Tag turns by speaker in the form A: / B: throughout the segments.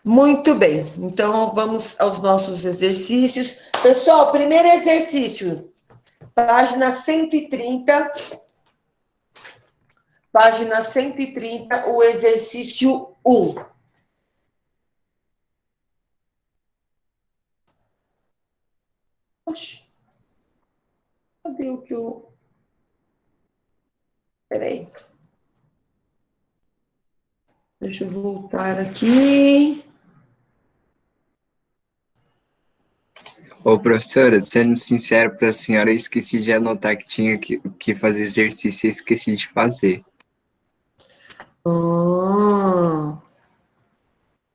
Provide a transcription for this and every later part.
A: Muito bem, então vamos aos nossos exercícios. Pessoal, primeiro exercício, página 130. Página 130, o exercício 1. Oxe, cadê o que eu... Peraí. Deixa eu voltar aqui.
B: Ô, professora, sendo sincero para a senhora, eu esqueci de anotar que tinha que fazer exercício e esqueci de fazer.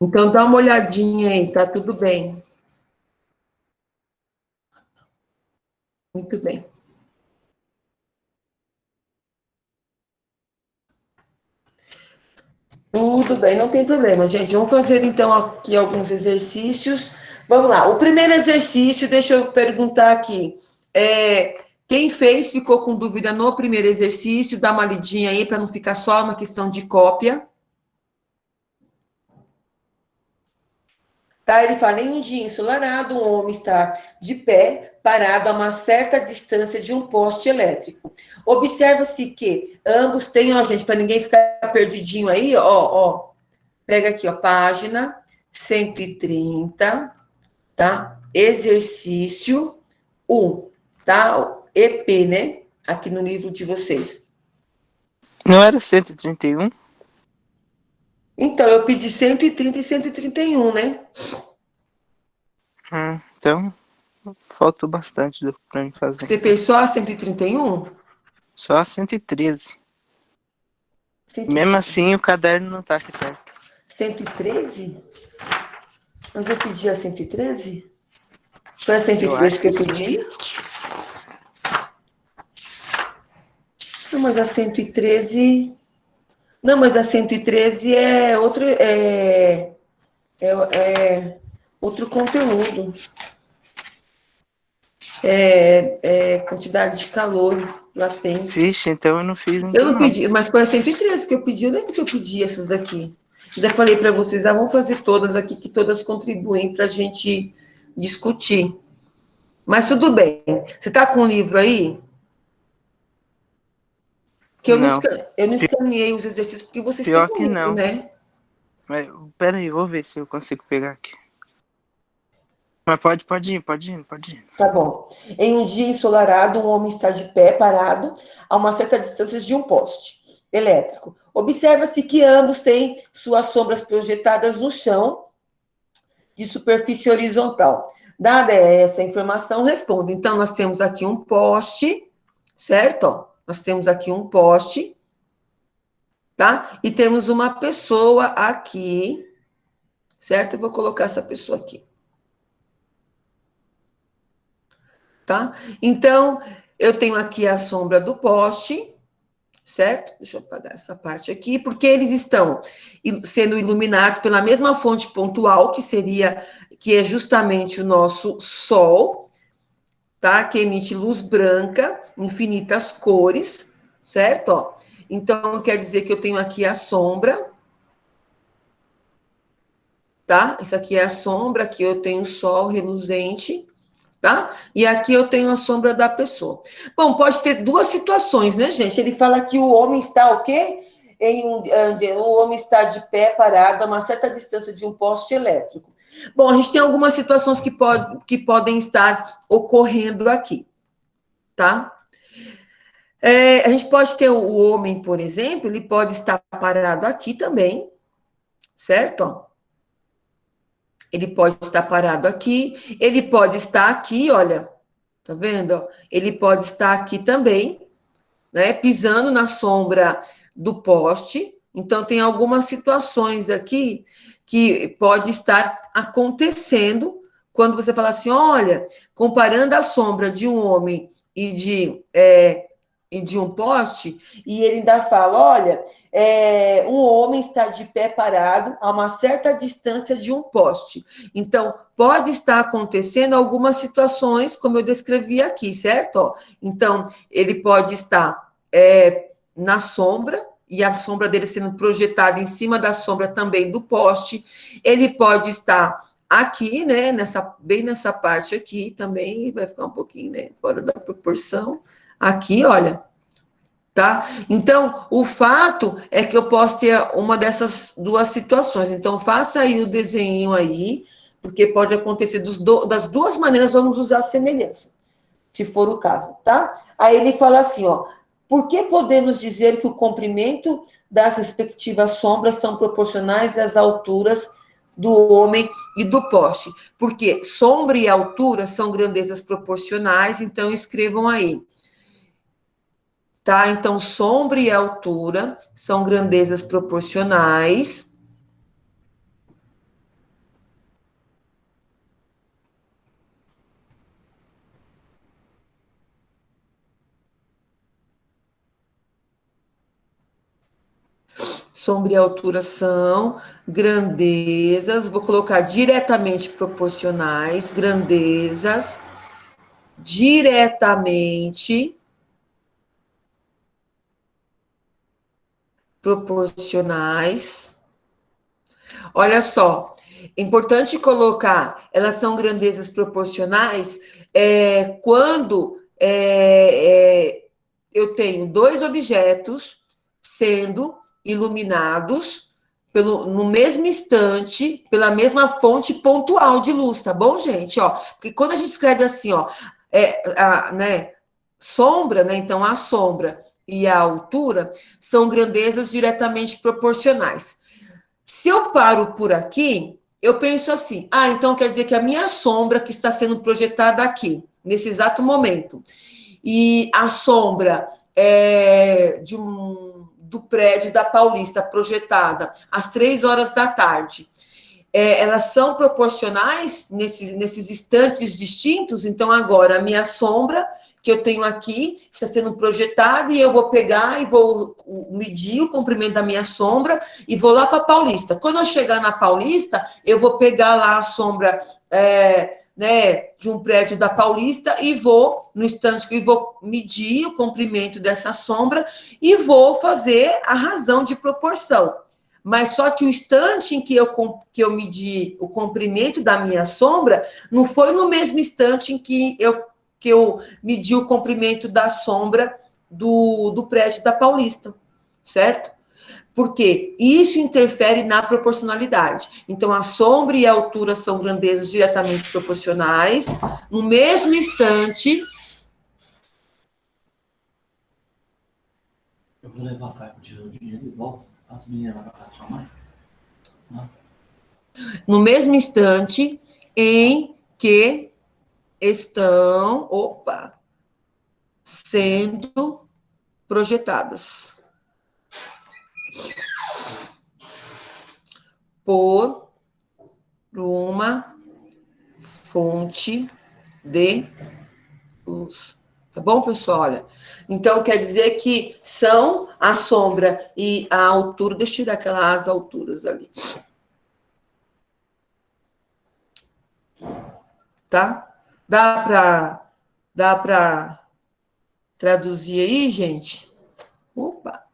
A: Então dá uma olhadinha aí, tá tudo bem. Muito bem. Tudo bem, não tem problema, gente. Vamos fazer, então, aqui alguns exercícios. Vamos lá. O primeiro exercício, deixa eu perguntar aqui. Quem fez, ficou com dúvida no primeiro exercício? Dá uma lidinha aí, para não ficar só uma questão de cópia. Tá? Ele fala, em um dia ensolarado, um homem está de pé, parado a uma certa distância de um poste elétrico. Observa-se que ambos têm, ó, gente, para ninguém ficar perdidinho aí, ó, pega aqui, ó, página 130, tá? Exercício 1, tá? EP, né? Aqui no livro de vocês.
C: Não era 131?
A: Então, eu pedi 130 e 131, né?
C: Então, faltou bastante pra mim fazer.
A: Você fez só a 131?
C: Só a 113.
A: 113.
C: Mesmo assim, o caderno não tá aqui perto.
A: 113? Mas eu pedi a 113? Foi a 113 que eu pedi? Não, mas a 113... Não, mas a 113 é outro... outro conteúdo. Quantidade de calor latente.
C: Vixe, então eu não fiz ainda.
A: Eu não pedi, mas foi a 113 que eu pedi. Eu lembro que eu pedi essas daqui. Já falei para vocês, vamos fazer todas aqui, que todas contribuem para a gente discutir. Mas tudo bem. Você está com o livro aí? Que eu não escaneei os exercícios, porque vocês têm
C: Pior
A: um
C: que
A: livro,
C: não.
A: né?
C: Mas, peraí, vou ver se eu consigo pegar aqui. Mas pode ir.
A: Tá bom. Em um dia ensolarado, um homem está de pé, parado, a uma certa distância de um poste elétrico. Observa-se que ambos têm suas sombras projetadas no chão, de superfície horizontal. Dada essa informação, responda. Então, nós temos aqui um poste, certo? Nós temos aqui um poste, tá? E temos uma pessoa aqui, certo? Eu vou colocar essa pessoa aqui. Tá? Então, eu tenho aqui a sombra do poste, certo? Deixa eu apagar essa parte aqui, porque eles estão sendo iluminados pela mesma fonte pontual, que é justamente o nosso Sol, tá? Que emite luz branca, infinitas cores, certo? Ó, então, quer dizer que eu tenho aqui a sombra, tá? Isso aqui é a sombra, aqui eu tenho o Sol reluzente, tá? E aqui eu tenho a sombra da pessoa. Bom, pode ter duas situações, né, gente? Ele fala que o homem está o quê? O homem está de pé, parado, a uma certa distância de um poste elétrico. Bom, a gente tem algumas situações que podem estar ocorrendo aqui, tá? A gente pode ter o homem, por exemplo, ele pode estar parado aqui também, certo? Ele pode estar parado aqui, ele pode estar aqui, olha, tá vendo? Ele pode estar aqui também, né? Pisando na sombra do poste. Então, tem algumas situações aqui que pode estar acontecendo quando você fala assim, olha, comparando a sombra de um homem e de um poste, e ele ainda fala, olha, um homem está de pé parado a uma certa distância de um poste. Então, pode estar acontecendo algumas situações, como eu descrevi aqui, certo? Então, ele pode estar na sombra e a sombra dele sendo projetada em cima da sombra também do poste. Ele pode estar aqui, né, bem nessa parte aqui também, vai ficar um pouquinho, né, fora da proporção. Aqui, olha, tá? Então, o fato é que eu posso ter uma dessas duas situações. Então, faça aí o desenho aí, porque pode acontecer das duas maneiras, vamos usar a semelhança, se for o caso, tá? Aí ele fala assim, ó, por que podemos dizer que o comprimento das respectivas sombras são proporcionais às alturas do homem e do poste? Porque sombra e altura são grandezas proporcionais, então escrevam aí. Tá? Então, sombra e altura são grandezas proporcionais. Sombra e altura são grandezas, vou colocar diretamente proporcionais, grandezas diretamente proporcionais. Olha só, é importante colocar, elas são grandezas proporcionais quando eu tenho dois objetos sendo iluminados no mesmo instante, pela mesma fonte pontual de luz, tá bom, gente? Ó, porque quando a gente escreve assim, ó, né, sombra, né, então a sombra e a altura são grandezas diretamente proporcionais. Se eu paro por aqui, eu penso assim, então quer dizer que a minha sombra que está sendo projetada aqui, nesse exato momento, e a sombra do prédio da Paulista projetada às 3 horas da tarde, elas são proporcionais nesses instantes distintos. Então, agora, a minha sombra que eu tenho aqui está sendo projetada e eu vou pegar e vou medir o comprimento da minha sombra e vou lá para a Paulista. Quando eu chegar na Paulista, eu vou pegar lá a sombra né, de um prédio da Paulista e vou, no instante que eu vou medir o comprimento dessa sombra e vou fazer a razão de proporção. Mas só que o instante em que eu medi o comprimento da minha sombra, não foi no mesmo instante em que eu medi o comprimento da sombra do prédio da Paulista, certo? Porque isso interfere na proporcionalidade. Então, a sombra e a altura são grandezas diretamente proporcionais. No mesmo instante...
D: Eu vou levar a Caio para tirar o dinheiro e volto. As meninas lá para casa da sua mãe. Não.
A: No mesmo instante em que estão, sendo projetadas por uma fonte de luz. Tá bom, pessoal? Olha, então quer dizer que são a sombra e a altura, deixa eu tirar aquelas alturas ali. Tá? Dá para traduzir aí, gente?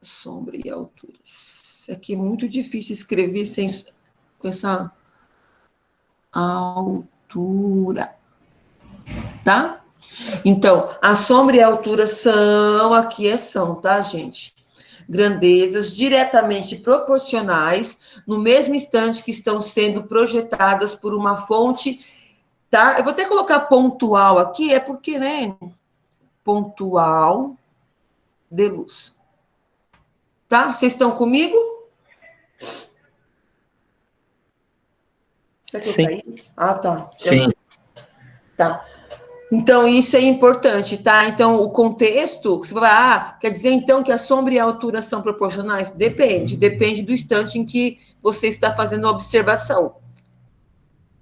A: Sombra e alturas. Isso aqui é muito difícil escrever com essa altura. Tá? Então, a sombra e a altura são, tá, gente? Grandezas diretamente proporcionais no mesmo instante que estão sendo projetadas por uma fonte, tá? Eu vou até colocar pontual aqui, porque, né? Pontual de luz. Tá? Vocês estão comigo? Será que eu caí? Tá.
B: Sim.
A: Tá. Então, isso é importante, tá? Então, o contexto, você vai, quer dizer, então, que a sombra e a altura são proporcionais? Depende do instante em que você está fazendo a observação,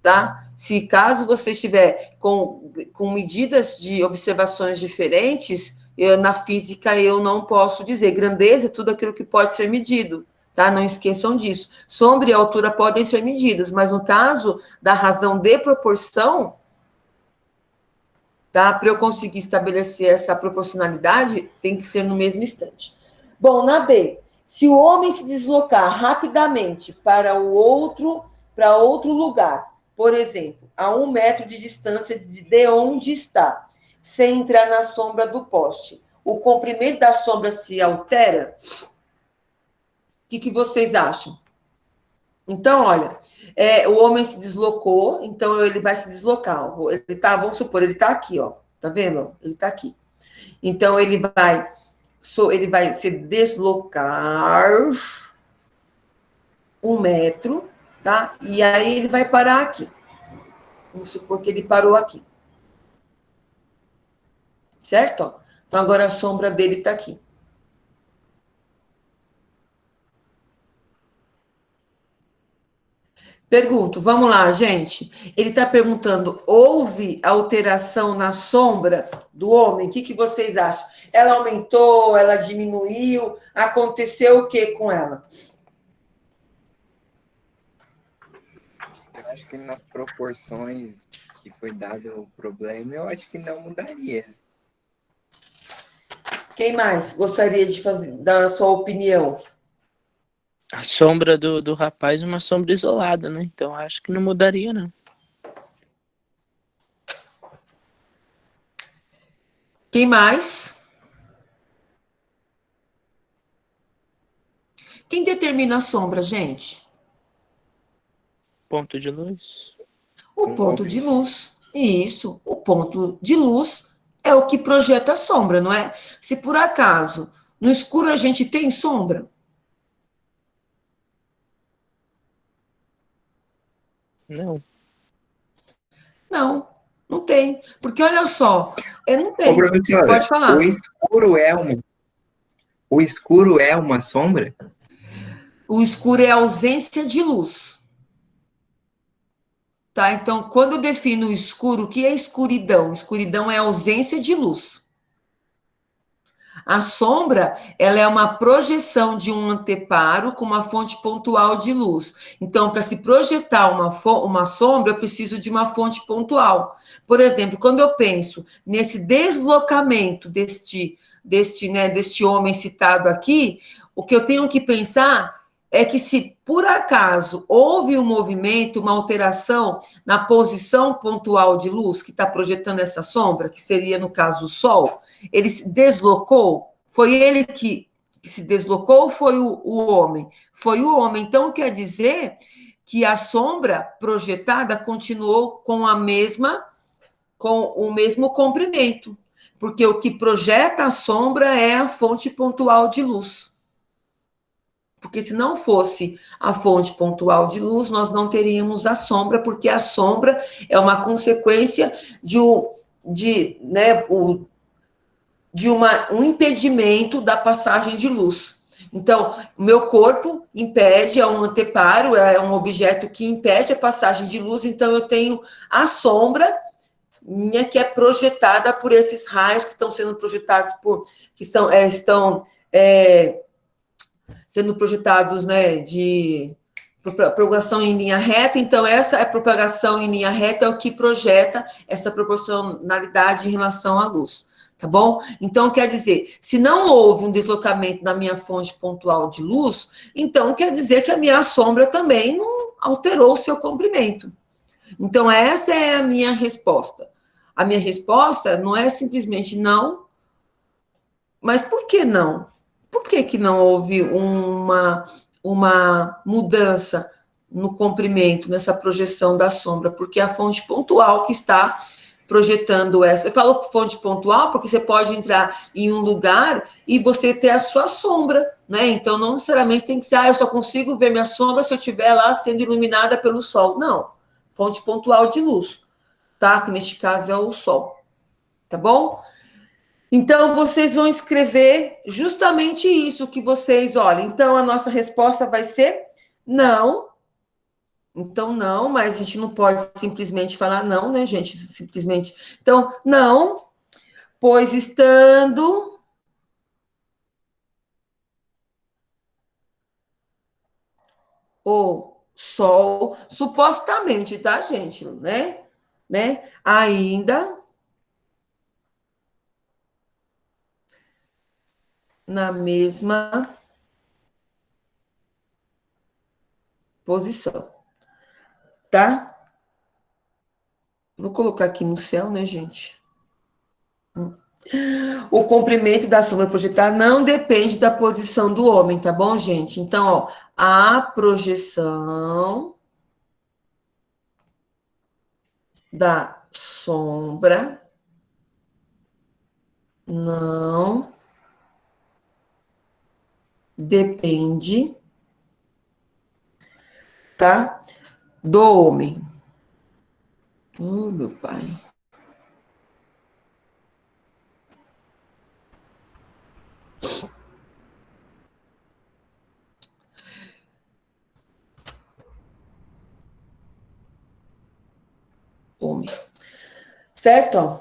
A: tá? Se caso você estiver com medidas de observações diferentes, na física eu não posso dizer. Grandeza é tudo aquilo que pode ser medido, tá? Não esqueçam disso. Sombra e altura podem ser medidas, mas no caso da razão de proporção, tá? Para eu conseguir estabelecer essa proporcionalidade, tem que ser no mesmo instante. Bom, na B, Se o homem se deslocar rapidamente para outro lugar, por exemplo, a 1 metro de distância de onde está, sem entrar na sombra do poste, o comprimento da sombra se altera? O que vocês acham? Então, olha, o homem se deslocou, então ele vai se deslocar. Vamos supor, ele está aqui, ó. Tá vendo? Ele está aqui. Então, ele vai se deslocar 1 metro, tá? E aí ele vai parar aqui. Vamos supor que ele parou aqui. Certo? Então, agora a sombra dele está aqui. Pergunto, vamos lá, gente. Ele está perguntando, houve alteração na sombra do homem? O que vocês acham? Ela aumentou, ela diminuiu? Aconteceu o que com ela?
B: Eu acho que nas proporções que foi dado o problema, eu acho que não mudaria.
A: Quem mais gostaria de dar a sua opinião?
C: A sombra do rapaz é uma sombra isolada, né? Então acho que não mudaria, não.
A: Quem mais? Quem determina a sombra, gente?
C: Ponto de luz.
A: O ponto de luz. Isso, o ponto de luz é o que projeta a sombra, não é? Se por acaso no escuro a gente tem sombra,
C: Não.
A: não, não tem. Porque olha só, não
B: Ô,
A: tem.
B: professora,
A: Pode falar.
B: o escuro é uma sombra?
A: O escuro é a ausência de luz. Tá? Então, quando eu defino o escuro, o que é escuridão? Escuridão é a ausência de luz. A sombra, ela é uma projeção de um anteparo com uma fonte pontual de luz. Então, para se projetar uma sombra, eu preciso de uma fonte pontual. Por exemplo, quando eu penso nesse deslocamento deste homem citado aqui, o que eu tenho que pensar é que se por acaso houve um movimento, uma alteração na posição pontual de luz que está projetando essa sombra, que seria, no caso, o Sol, ele se deslocou? Foi ele que se deslocou ou foi o homem? Foi o homem. Então, quer dizer que a sombra projetada continuou com o mesmo comprimento, porque o que projeta a sombra é a fonte pontual de luz. Porque se não fosse a fonte pontual de luz, nós não teríamos a sombra, porque a sombra é uma consequência um impedimento da passagem de luz. Então, o meu corpo impede, é um anteparo, é um objeto que impede a passagem de luz, então eu tenho a sombra minha que é projetada por esses raios que estão sendo projetados estão sendo projetados, né, de propagação em linha reta. Então, essa propagação em linha reta é o que projeta essa proporcionalidade em relação à luz, tá bom? Então, quer dizer, se não houve um deslocamento na minha fonte pontual de luz, então quer dizer que a minha sombra também não alterou o seu comprimento. Então, essa é a minha resposta. A minha resposta não é simplesmente não, mas por que não? Por que não houve uma mudança no comprimento, nessa projeção da sombra? Porque a fonte pontual que está projetando essa. Eu falo fonte pontual porque você pode entrar em um lugar e você ter a sua sombra, né? Então, não necessariamente tem que ser, eu só consigo ver minha sombra se eu estiver lá sendo iluminada pelo sol. Não. Fonte pontual de luz, tá? Que neste caso é o sol. Tá bom? Então, vocês vão escrever justamente isso que vocês olhem. Então, a nossa resposta vai ser não. Então, não, mas a gente não pode simplesmente falar não, né, gente? Simplesmente. Então, não, pois estando o sol, supostamente, tá, gente? Né? Ainda na mesma posição. Tá? Vou colocar aqui no céu, né, gente? O comprimento da sombra projetada não depende da posição do homem, tá bom, gente? Então, ó, a projeção da sombra não depende, tá, do homem. Oh, meu pai. Homem. Certo? Ó.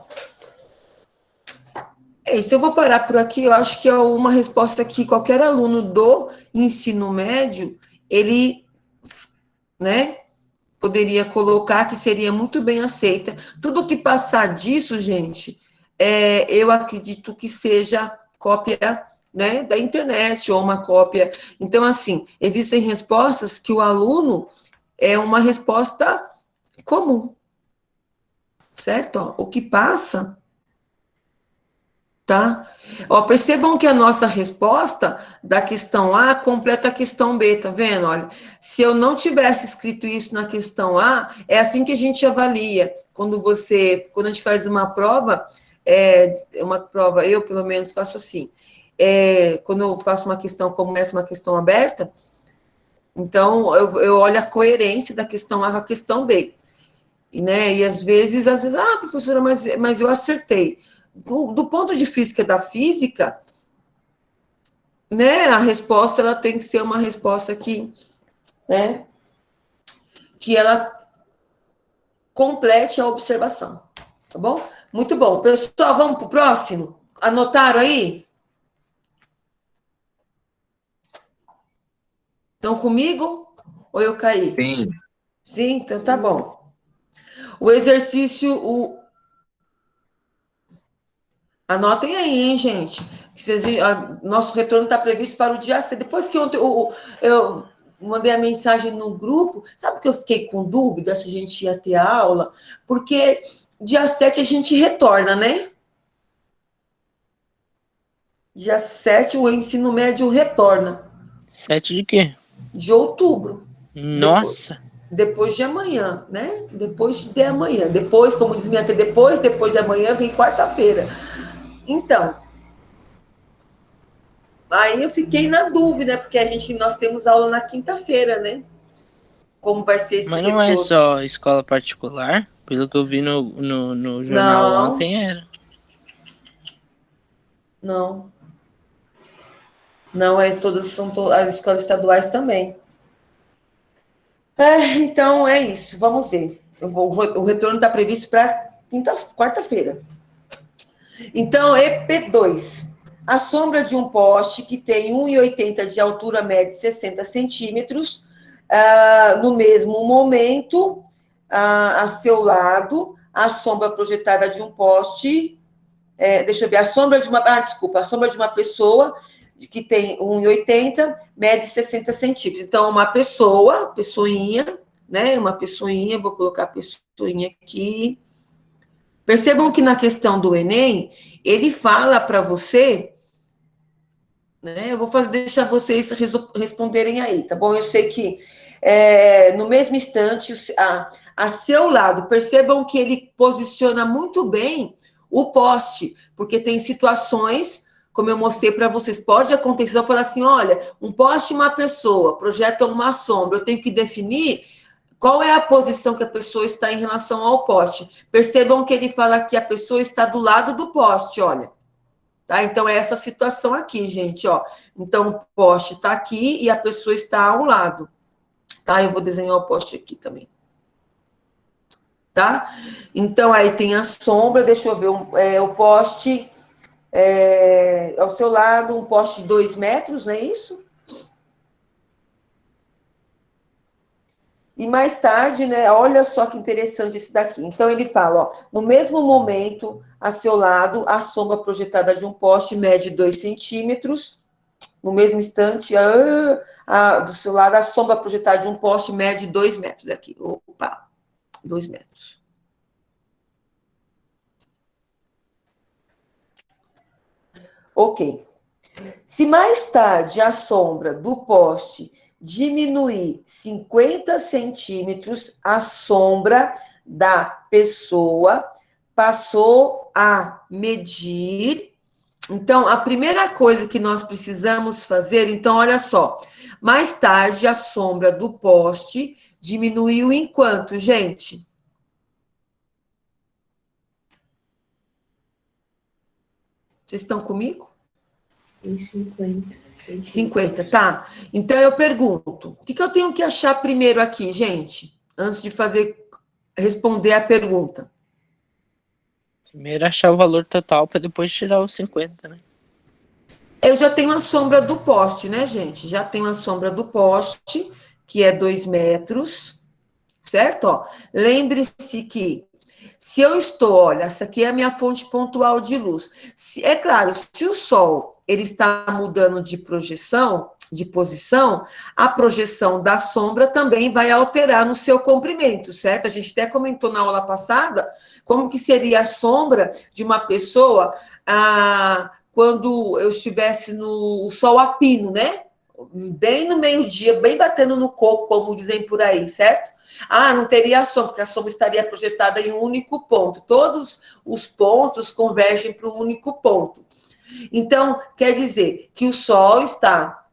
A: É isso, eu vou parar por aqui. Eu acho que é uma resposta que qualquer aluno do ensino médio, ele, né, poderia colocar que seria muito bem aceita. Tudo que passar disso, gente, eu acredito que seja cópia, né, da internet ou uma cópia. Então, assim, existem respostas que o aluno é uma resposta comum, certo? Ó, o que passa, tá? Ó, percebam que a nossa resposta da questão A completa a questão B, tá vendo? Olha, se eu não tivesse escrito isso na questão A, é assim que a gente avalia. Quando a gente faz uma prova, eu pelo menos faço assim. Quando eu faço uma questão como essa, uma questão aberta, então eu olho a coerência da questão A com a questão B. Né? E às vezes, professora, mas eu acertei. Do ponto de vista da física, né, a resposta ela tem que ser uma resposta que, né, que ela complete a observação, tá bom? Muito bom. Pessoal, vamos para o próximo? Anotaram aí? Estão comigo? Ou eu caí?
B: Sim.
A: Sim, então tá bom. O exercício, anotem aí, hein, gente? Nosso retorno está previsto para o dia 6. Depois que ontem eu mandei a mensagem no grupo, sabe que eu fiquei com dúvida se a gente ia ter aula? Porque dia 7 a gente retorna, né? Dia 7 o ensino médio retorna.
C: 7 de quê?
A: De outubro.
C: Nossa!
A: Depois de amanhã, né? Depois de amanhã. Depois, como diz minha filha, depois de amanhã vem quarta-feira. Então, aí eu fiquei na dúvida, porque nós temos aula na quinta-feira, né? Como vai ser esse
C: Mas não é
A: retorno?
C: só escola particular? Pelo que eu vi no jornal
A: Não,
C: ontem, era.
A: não. Não, as escolas estaduais também. Então é isso, vamos ver. O retorno está previsto para quarta-feira. Então, EP2. A sombra de um poste que tem 1,80 de altura, mede 60 centímetros, no mesmo momento, a seu lado, a sombra projetada de um poste, deixa eu ver, a sombra de uma pessoa que tem 1,80, mede 60 centímetros. Então, uma pessoinha, né? Uma pessoinha, vou colocar a pessoinha aqui. Percebam que na questão do Enem, ele fala para você, né? Eu vou deixar vocês responderem aí, tá bom? Eu sei que no mesmo instante, a seu lado, percebam que ele posiciona muito bem o poste, porque tem situações, como eu mostrei para vocês, pode acontecer, eu falar assim, olha, um poste e uma pessoa projetam uma sombra, eu tenho que definir qual é a posição que a pessoa está em relação ao poste. Percebam que ele fala que a pessoa está do lado do poste, olha. Tá? Então, é essa situação aqui, gente, ó. Então, o poste está aqui e a pessoa está ao lado. Tá? Eu vou desenhar o poste aqui também. Tá? Então, aí tem a sombra, deixa eu ver, o poste ao seu lado, um poste de 2 metros, não é isso? E mais tarde, né, olha só que interessante esse daqui. Então, ele fala, ó, no mesmo momento, a seu lado, a sombra projetada de um poste mede 2 centímetros, No mesmo instante, do seu lado, a sombra projetada de um poste mede 2 metros aqui. Opa, 2 metros. Ok. Se mais tarde a sombra do poste diminuir 50 centímetros, a sombra da pessoa passou a medir. Então, a primeira coisa que nós precisamos fazer, então, olha só. Mais tarde, a sombra do poste diminuiu em quanto, gente? Vocês estão comigo?
E: Em 50 centímetros.
A: 50, tá. Então, eu pergunto, o que eu tenho que achar primeiro aqui, gente? Antes de responder a pergunta.
C: Primeiro achar o valor total para depois tirar os 50, né?
A: Eu já tenho a sombra do poste, né, gente? Já tenho a sombra do poste, que é 2 metros, certo? Ó, lembre-se que se eu estou, olha, essa aqui é a minha fonte pontual de luz. É claro, se o Sol ele está mudando de projeção, de posição, a projeção da sombra também vai alterar no seu comprimento, certo? A gente até comentou na aula passada como que seria a sombra de uma pessoa quando eu estivesse no Sol a pino, né? Bem no meio-dia, bem batendo no coco, como dizem por aí, certo? Não teria sombra, porque a sombra estaria projetada em um único ponto. Todos os pontos convergem para um único ponto. Então, quer dizer que o Sol está,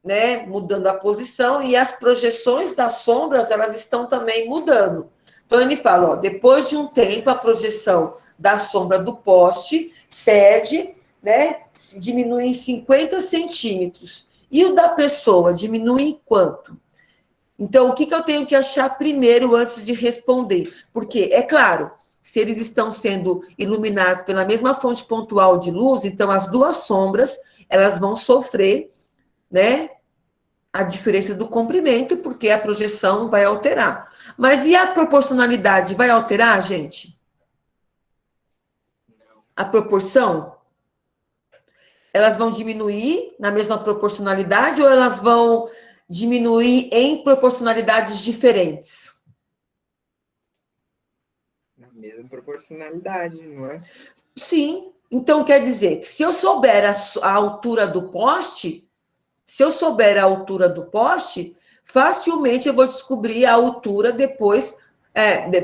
A: né, mudando a posição e as projeções das sombras, elas estão também mudando. Então, ele fala, ó, depois de um tempo, a projeção da sombra do poste perde, né, diminui em 50 centímetros. E o da pessoa diminui em quanto? Então, o que eu tenho que achar primeiro antes de responder? Porque, é claro, se eles estão sendo iluminados pela mesma fonte pontual de luz, então as duas sombras, elas vão sofrer, né, a diferença do comprimento, porque a projeção vai alterar. Mas e a proporcionalidade vai alterar, gente? A proporção? Elas vão diminuir na mesma proporcionalidade ou elas vão diminuir em proporcionalidades diferentes?
B: Na mesma proporcionalidade, não é?
A: Sim. Então, quer dizer que se eu souber a altura do poste, facilmente eu vou descobrir a altura depois,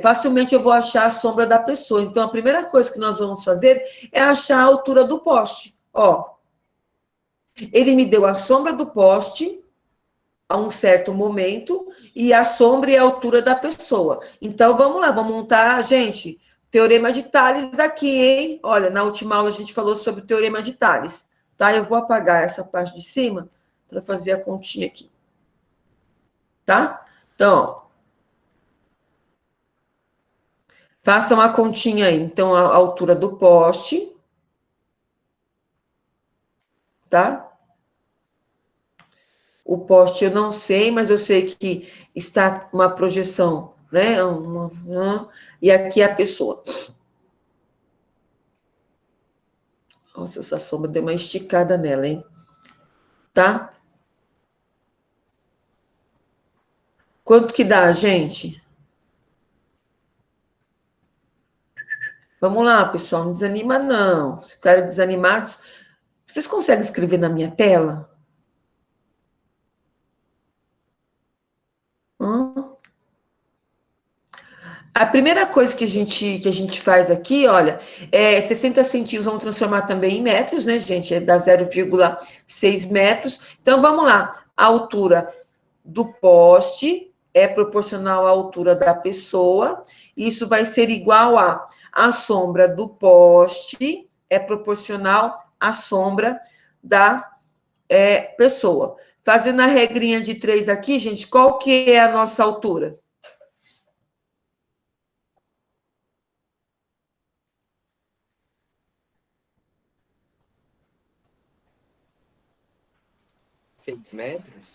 A: facilmente eu vou achar a sombra da pessoa. Então, a primeira coisa que nós vamos fazer é achar a altura do poste. Ó, ele me deu a sombra do poste a um certo momento e a sombra e a altura da pessoa. Então, vamos lá, vamos montar, gente, teorema de Tales aqui, hein? Olha, na última aula a gente falou sobre o teorema de Tales, tá? Eu vou apagar essa parte de cima para fazer a continha aqui, tá? Então, ó, façam a continha aí. Então, a altura do poste, tá? O poste eu não sei, mas eu sei que está uma projeção, né? E aqui a pessoa. Nossa, essa sombra deu uma esticada nela, hein? Tá? Quanto que dá, gente? Vamos lá, pessoal, não desanima, não. Se ficarem desanimados, vocês conseguem escrever na minha tela? A primeira coisa que a gente faz aqui, olha, 60 centímetros, vamos transformar também em metros, né, gente? É dá 0,6 metros. Então, vamos lá. A altura do poste é proporcional à altura da pessoa. Isso vai ser igual a sombra do poste é proporcional à sombra da pessoa. Fazendo a regrinha de 3 aqui, gente, qual que é a nossa altura?
B: 6 metros?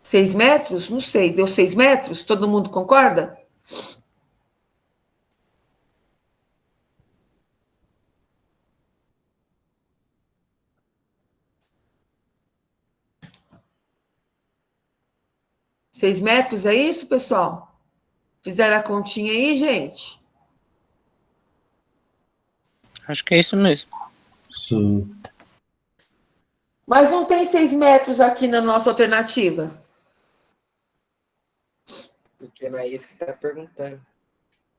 A: 6 metros? Não sei, deu 6 metros? Todo mundo concorda? 6 metros, é isso, pessoal? Fizeram a continha aí, gente?
C: Acho que é isso mesmo.
D: Sim.
A: Mas não tem 6 metros aqui na nossa alternativa.
B: Porque não é isso que tá perguntando.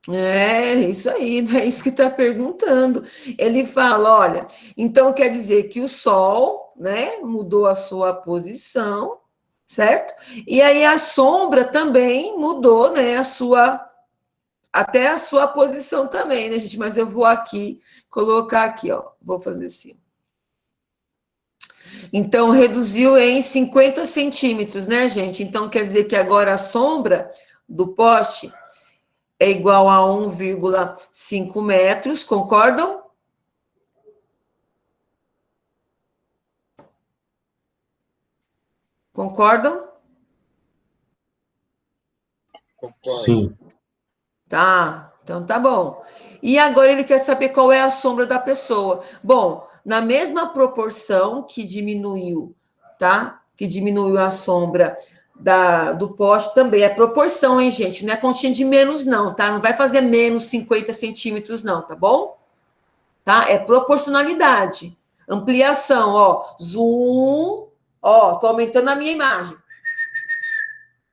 A: É, isso aí, não é isso que está perguntando. Ele fala, olha, então quer dizer que o Sol, né, mudou a sua posição, certo? E aí a sombra também mudou, né, até a sua posição também, né, gente? Mas eu vou aqui, colocar aqui, ó, vou fazer assim. Então, reduziu em 50 centímetros, né, gente? Então, quer dizer que agora a sombra do poste é igual a 1,5 metros, concordam? Concordam?
B: Concordo.
D: Sim.
A: Tá, então tá bom. E agora ele quer saber qual é a sombra da pessoa. Bom, na mesma proporção que diminuiu, tá? Que diminuiu a sombra do poste também. É proporção, hein, gente? Não é continha de menos, não, tá? Não vai fazer menos 50 centímetros, não, tá bom? Tá? É proporcionalidade. Ampliação, ó. Zoom. Ó, tô aumentando a minha imagem.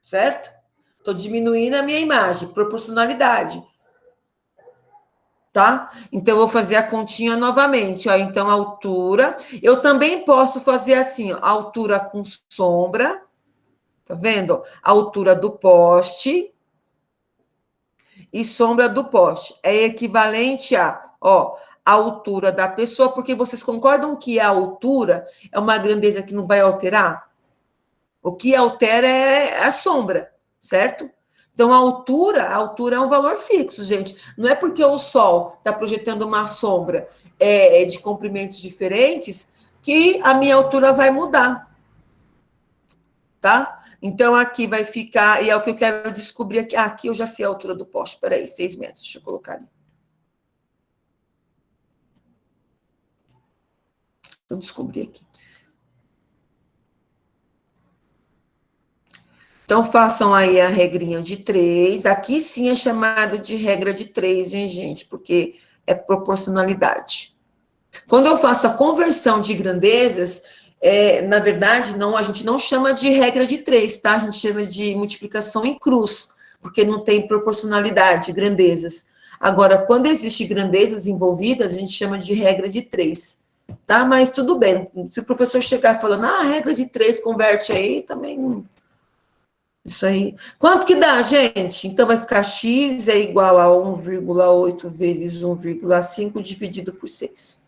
A: Certo? Tô diminuindo a minha imagem. Proporcionalidade. Tá? Então, eu vou fazer a continha novamente, ó. Então, a altura. Eu também posso fazer assim, ó, altura com sombra. Tá vendo? A altura do poste e sombra do poste. É equivalente ó, a altura da pessoa, porque vocês concordam que a altura é uma grandeza que não vai alterar? O que altera é a sombra, certo? Então, a altura é um valor fixo, gente. Não é porque o Sol está projetando uma sombra de comprimentos diferentes que a minha altura vai mudar, tá? Então, aqui vai ficar, e é o que eu quero descobrir aqui. Aqui eu já sei a altura do poste. Peraí, 6 metros, deixa eu colocar ali. Eu descobri aqui. Então, façam aí a regrinha de 3. Aqui sim é chamado de regra de 3, hein, gente? Porque é proporcionalidade. Quando eu faço a conversão de grandezas, na verdade, não, a gente não chama de regra de 3, tá? A gente chama de multiplicação em cruz, porque não tem proporcionalidade, grandezas. Agora, quando existe grandezas envolvidas, a gente chama de regra de 3, tá? Mas tudo bem. Se o professor chegar falando, regra de 3, converte aí, também não. Isso aí. Quanto que dá, gente? Então, vai ficar x é igual a 1,8 vezes 1,5 dividido por 6.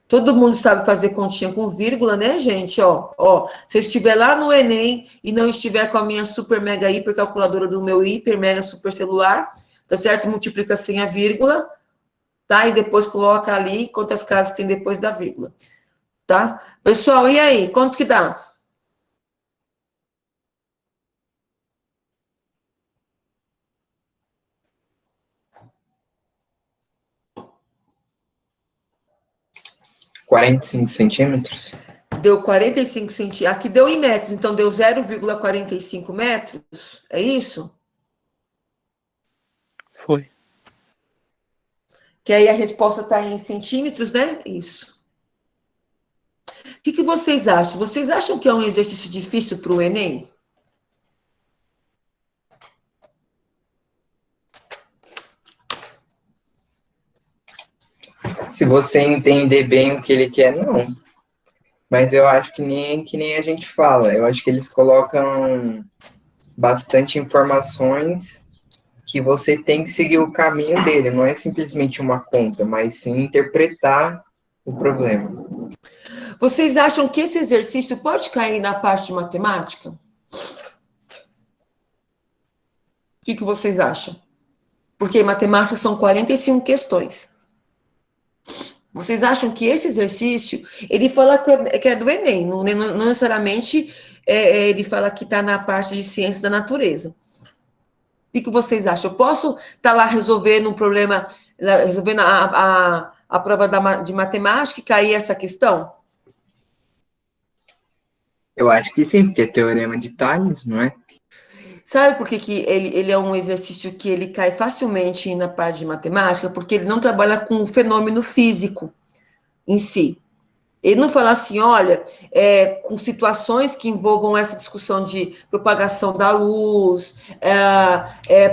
A: Todo mundo sabe fazer continha com vírgula, né, gente? Ó, se eu estiver lá no Enem e não estiver com a minha super mega hiper calculadora do meu hiper mega super celular, tá certo? Multiplica sem a vírgula, tá? E depois coloca ali quantas casas tem depois da vírgula, tá? Pessoal, e aí? Quanto que dá?
B: €45.
A: Deu 45 centímetros. Aqui deu em metros, então deu 0,45 metros. É isso?
C: Foi.
A: Que aí a resposta está em centímetros, né? Isso. O que vocês acham? Vocês acham que é um exercício difícil para o Enem?
B: Se você entender bem o que ele quer, não. Mas eu acho que nem a gente fala. Eu acho que eles colocam bastante informações que você tem que seguir o caminho dele. Não é simplesmente uma conta, mas sim interpretar o problema.
A: Vocês acham que esse exercício pode cair na parte de matemática? O que vocês acham? Porque matemática são 45 questões. Vocês acham que esse exercício, ele fala que é do Enem, não necessariamente ele fala que está na parte de ciências da natureza. O que vocês acham? Eu posso estar lá resolvendo um problema, resolvendo a prova de matemática e cair essa questão?
B: Eu acho que sim, porque é teorema de Tales, não é?
A: Sabe por que, que ele é um exercício que ele cai facilmente na parte de matemática? Porque ele não trabalha com o fenômeno físico em si. Ele não fala assim, olha, com situações que envolvam essa discussão de propagação da luz,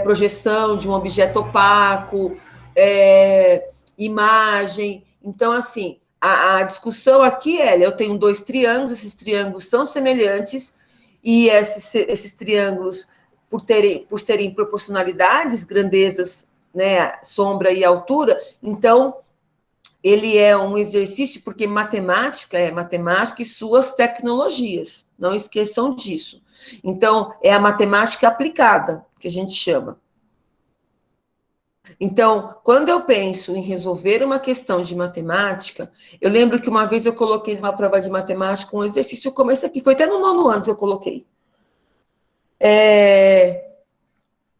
A: projeção de um objeto opaco, imagem. Então, assim, a discussão aqui eu tenho dois triângulos, esses triângulos são semelhantes, e esses triângulos, por terem proporcionalidades, grandezas, né, sombra e altura, então ele é um exercício, porque matemática é matemática e suas tecnologias, não esqueçam disso. Então, é a matemática aplicada, que a gente chama. Então, quando eu penso em resolver uma questão de matemática, eu lembro que uma vez eu coloquei numa prova de matemática um exercício, como esse aqui, foi até no 9º ano que eu coloquei.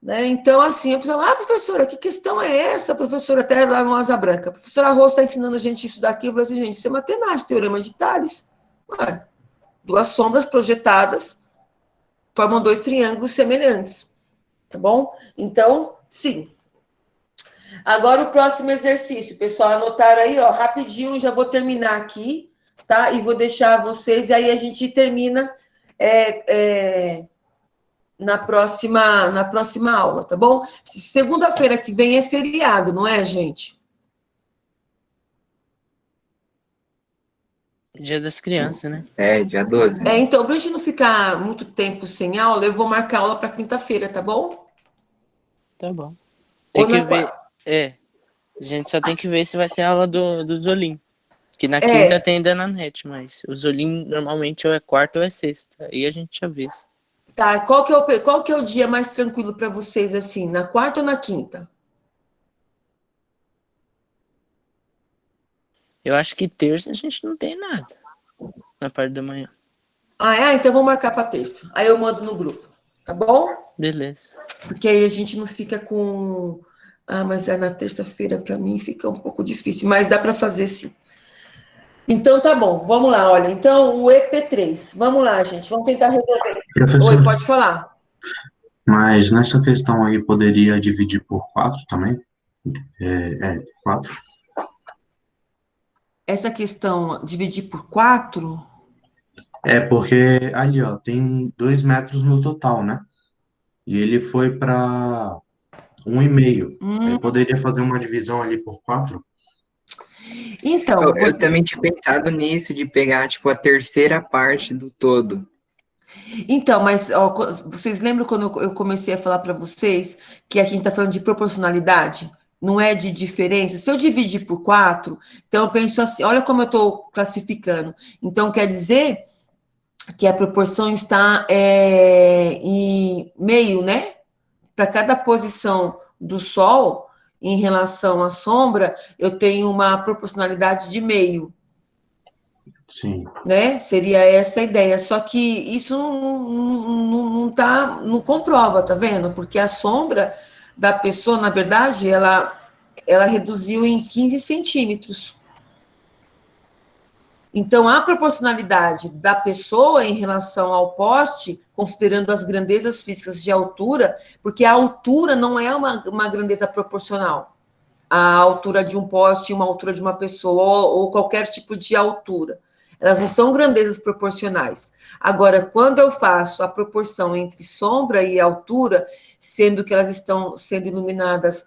A: Né? Então, assim, a pessoa, professora, que questão é essa, professora, até lá no Asa Branca? A professora Rosa está ensinando a gente isso daqui. Eu falei assim, gente, isso é matemática, teorema de Tales. Ué, duas sombras projetadas formam dois triângulos semelhantes, tá bom? Então, sim. Agora, o próximo exercício, pessoal, anotaram aí, ó, rapidinho, já vou terminar aqui, tá? E vou deixar vocês, e aí a gente termina na próxima aula, tá bom? Segunda-feira que vem é feriado, não é, gente?
C: Dia das crianças, né?
B: É, dia 12.
A: Então, pra gente não ficar muito tempo sem aula, eu vou marcar aula para quinta-feira, tá bom?
C: Tá bom.
A: Ou
C: Tem que
A: na
C: ver.
A: quarta.
C: A gente só tem que ver se vai ter aula do Zolim. Que na
A: É.
C: quinta tem ainda na net, mas o Zolim normalmente ou é quarta ou é sexta. Aí a gente já vê.
A: Tá, qual que é o dia mais tranquilo para vocês, assim, na quarta ou na quinta?
C: Eu acho que terça a gente não tem nada na parte da manhã.
A: Então vou marcar para terça. Aí eu mando no grupo, tá bom?
C: Beleza.
A: Porque aí a gente não fica com... mas na terça-feira para mim fica um pouco difícil, mas dá para fazer sim. Então tá bom, vamos lá, olha. Então o EP3, vamos lá, gente, vamos tentar resolver.
F: Professor,
A: Oi, pode falar.
F: mas nessa questão aí poderia dividir por 4 também? Por 4?
A: Essa questão, dividir por 4?
F: Porque ali, ó, tem 2 metros no total, né? E ele foi para 1,5. Aí poderia fazer uma divisão ali por 4?
A: Então,
B: Eu também tinha pensado nisso, de pegar, tipo, a terceira parte do todo.
A: Então, mas ó, vocês lembram quando eu comecei a falar para vocês que aqui a gente está falando de proporcionalidade? Não é de diferença. Se eu dividir por 4, então eu penso assim, olha como eu estou classificando. Então, quer dizer que a proporção está em meio, né? Para cada posição do Sol em relação à sombra, eu tenho uma proporcionalidade de meio.
F: Sim.
A: Né? Seria essa a ideia. Só que isso não comprova, tá vendo? Porque a sombra da pessoa, na verdade, ela reduziu em 15 centímetros. Então, a proporcionalidade da pessoa em relação ao poste, considerando as grandezas físicas de altura, porque a altura não é uma grandeza proporcional. A altura de um poste, uma altura de uma pessoa, ou qualquer tipo de altura. Elas não são grandezas proporcionais. Agora, quando eu faço a proporção entre sombra e altura, sendo que elas estão sendo iluminadas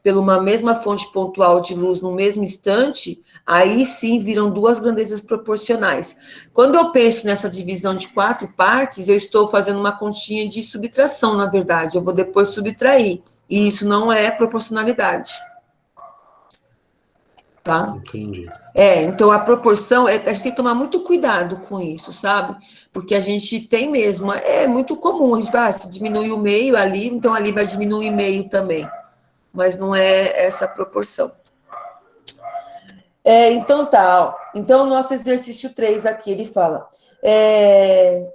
A: por uma mesma fonte pontual de luz no mesmo instante, aí sim viram duas grandezas proporcionais. Quando eu penso nessa divisão de 4 partes, eu estou fazendo uma continha de subtração, na verdade. Eu vou depois subtrair. E isso não é proporcionalidade. Tá?
F: Entendi.
A: Então a proporção, a gente tem que tomar muito cuidado com isso, sabe? Porque a gente tem mesmo, é muito comum, a gente vai, se diminui o meio ali, então ali vai diminuir meio também, mas não é essa proporção. Então tá, ó. Então o nosso exercício 3 aqui, ele fala,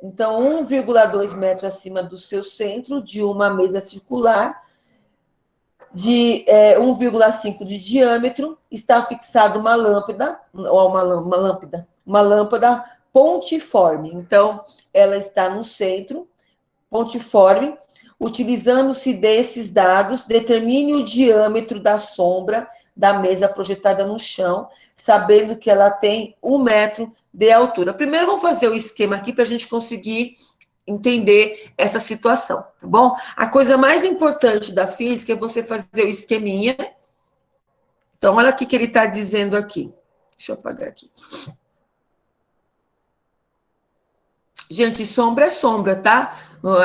A: então 1,2 metros acima do seu centro de uma mesa circular, de 1,5 de diâmetro, está fixada uma lâmpada pontiforme. Então, ela está no centro, pontiforme. Utilizando-se desses dados, determine o diâmetro da sombra da mesa projetada no chão, sabendo que ela tem 1 metro de altura. Primeiro, vamos fazer o esquema aqui para a gente conseguir entender essa situação, tá bom? A coisa mais importante da física é você fazer o esqueminha. Então, olha o que ele está dizendo aqui. Deixa eu apagar aqui. Gente, sombra é sombra, tá?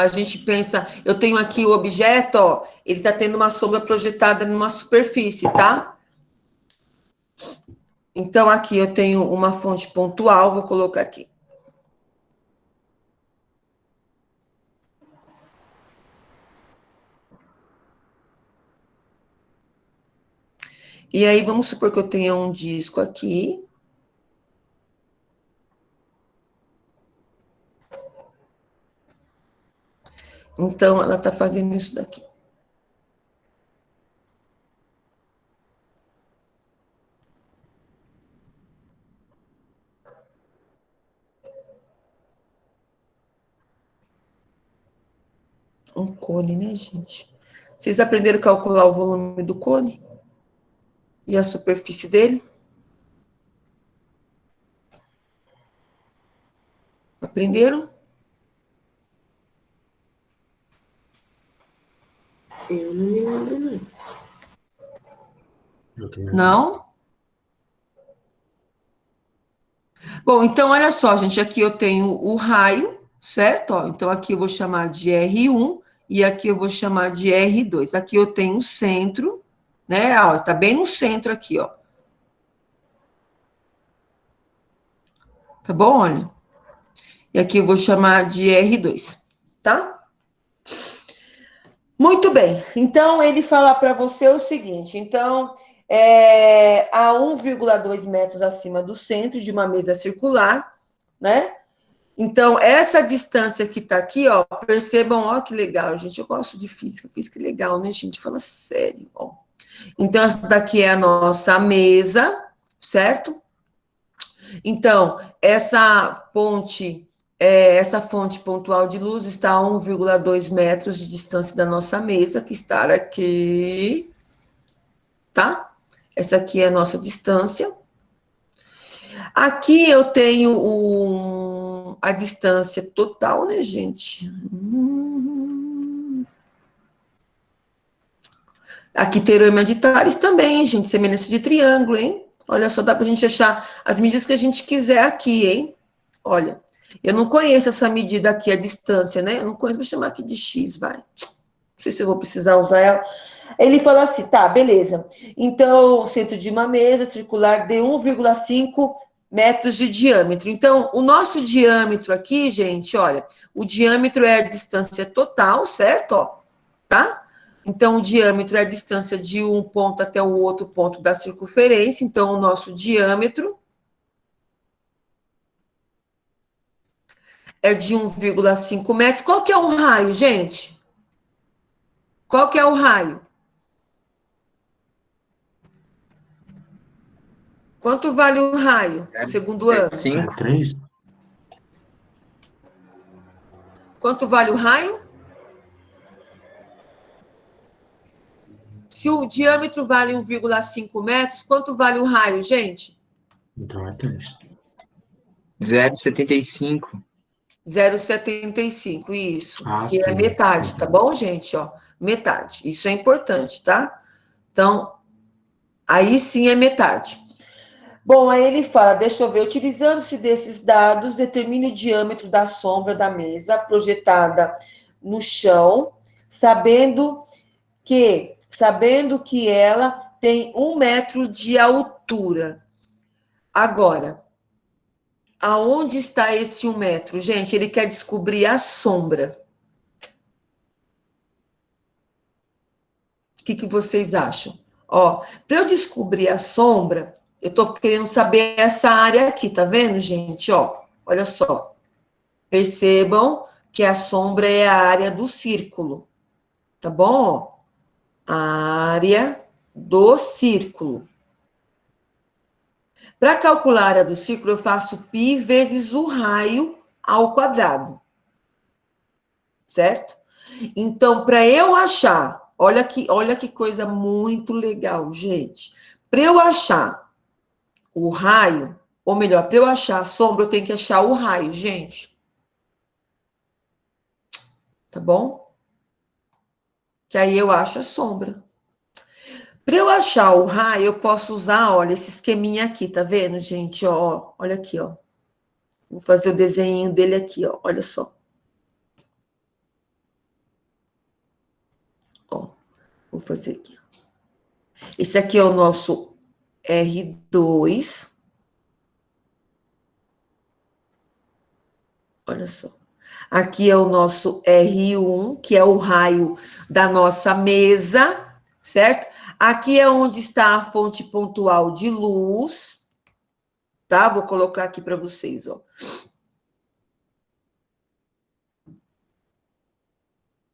A: A gente pensa, eu tenho aqui o objeto, ó, ele está tendo uma sombra projetada numa superfície, tá? Então, aqui eu tenho uma fonte pontual, vou colocar aqui. E aí, vamos supor que eu tenha um disco aqui. Então, ela está fazendo isso daqui. Um cone, né, gente? Vocês aprenderam a calcular o volume do cone? E a superfície dele? Aprenderam?
E: Eu não me lembro, não.
F: Eu também.
A: Não? Bom, então, olha só, gente, aqui eu tenho o raio, certo? Ó, então, aqui eu vou chamar de R1 e aqui eu vou chamar de R2. Aqui eu tenho o centro, né? Ó, tá bem no centro aqui, ó. Tá bom? Olha. E aqui eu vou chamar de R2, tá? Muito bem. Então, ele fala para você o seguinte. Então, a 1,2 metros acima do centro de uma mesa circular, né? Então, essa distância que está aqui, ó, percebam, ó, que legal, gente. Eu gosto de física. Física é legal, né, gente? Fala sério, ó. Então, essa daqui é a nossa mesa, certo? Então, essa fonte pontual de luz está a 1,2 metros de distância da nossa mesa, que está aqui, tá? Essa aqui é a nossa distância. Aqui eu tenho a distância total, né, gente? Aqui teorema de Tales também, gente, semelhança de triângulo, hein? Olha só, dá pra gente achar as medidas que a gente quiser aqui, hein? Olha, eu não conheço essa medida aqui, a distância, né? Eu não conheço, vou chamar aqui de X, vai. Não sei se eu vou precisar usar ela. Ele fala assim, tá, beleza. Então, o centro de uma mesa circular de 1,5 metros de diâmetro. Então, o nosso diâmetro aqui, gente, olha, o diâmetro é a distância total, certo? Ó, tá? Então, o diâmetro é a distância de um ponto até o outro ponto da circunferência. Então, o nosso diâmetro é de 1,5 metros. Qual que é o raio, gente? Qual que é o raio? Quanto vale o raio, segundo ano?
B: 5.
F: 3?
A: Quanto vale o raio? Se o diâmetro vale 1,5 metros, quanto vale o raio, gente?
F: Então é 3.
B: 0,75.
A: 0,75, isso.
F: Ah,
A: Que é
F: sim.
A: metade, tá bom, gente? Ó, metade. Isso é importante, tá? Então, aí sim é metade. Bom, aí ele fala, deixa eu ver, utilizando-se desses dados, determine o diâmetro da sombra da mesa projetada no chão, sabendo que ela tem 1 metro de altura. Agora, aonde está esse 1 metro? Gente, ele quer descobrir a sombra. O que vocês acham? Ó, para eu descobrir a sombra, eu estou querendo saber essa área aqui, tá vendo, gente? Ó, olha só. Percebam que a sombra é a área do círculo, tá bom? A área do círculo. Para calcular a área do círculo, eu faço π vezes o raio ao quadrado. Certo? Então, para eu achar, olha que coisa muito legal, gente. Para eu achar o raio, ou melhor, para eu achar a sombra, eu tenho que achar o raio, gente. Tá bom? Que aí eu acho a sombra. Para eu achar o raio, eu posso usar, olha, esse esqueminha aqui, tá vendo, gente? Ó, olha aqui, ó. Vou fazer o desenho dele aqui, ó. Olha só. Ó, vou fazer aqui. Esse aqui é o nosso R2. Olha só. Aqui é o nosso R1, que é o raio da nossa mesa, certo? Aqui é onde está a fonte pontual de luz, tá? Vou colocar aqui para vocês, ó.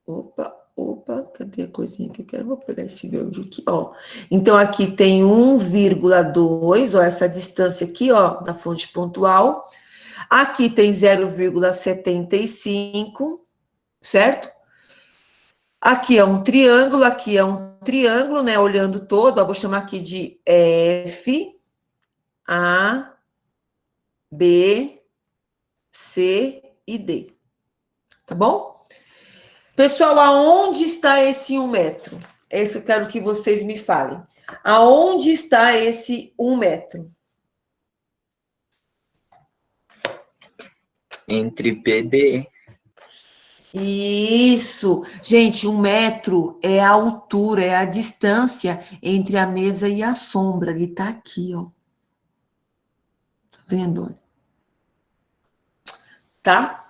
A: Opa, cadê a coisinha que eu quero? Vou pegar esse verde aqui, ó. Então, aqui tem 1,2, ó, essa distância aqui, ó, da fonte pontual. Aqui tem 0,75, certo? Aqui é um triângulo, né? Olhando todo, ó, vou chamar aqui de F, A, B, C e D. Tá bom? Pessoal, aonde está esse 1 metro? Esse eu quero que vocês me falem. Aonde está esse 1 metro?
B: Entre P e D.
A: Isso. Gente, 1 metro é a altura, é a distância entre a mesa e a sombra. Ele tá aqui, ó. Tá vendo? Tá?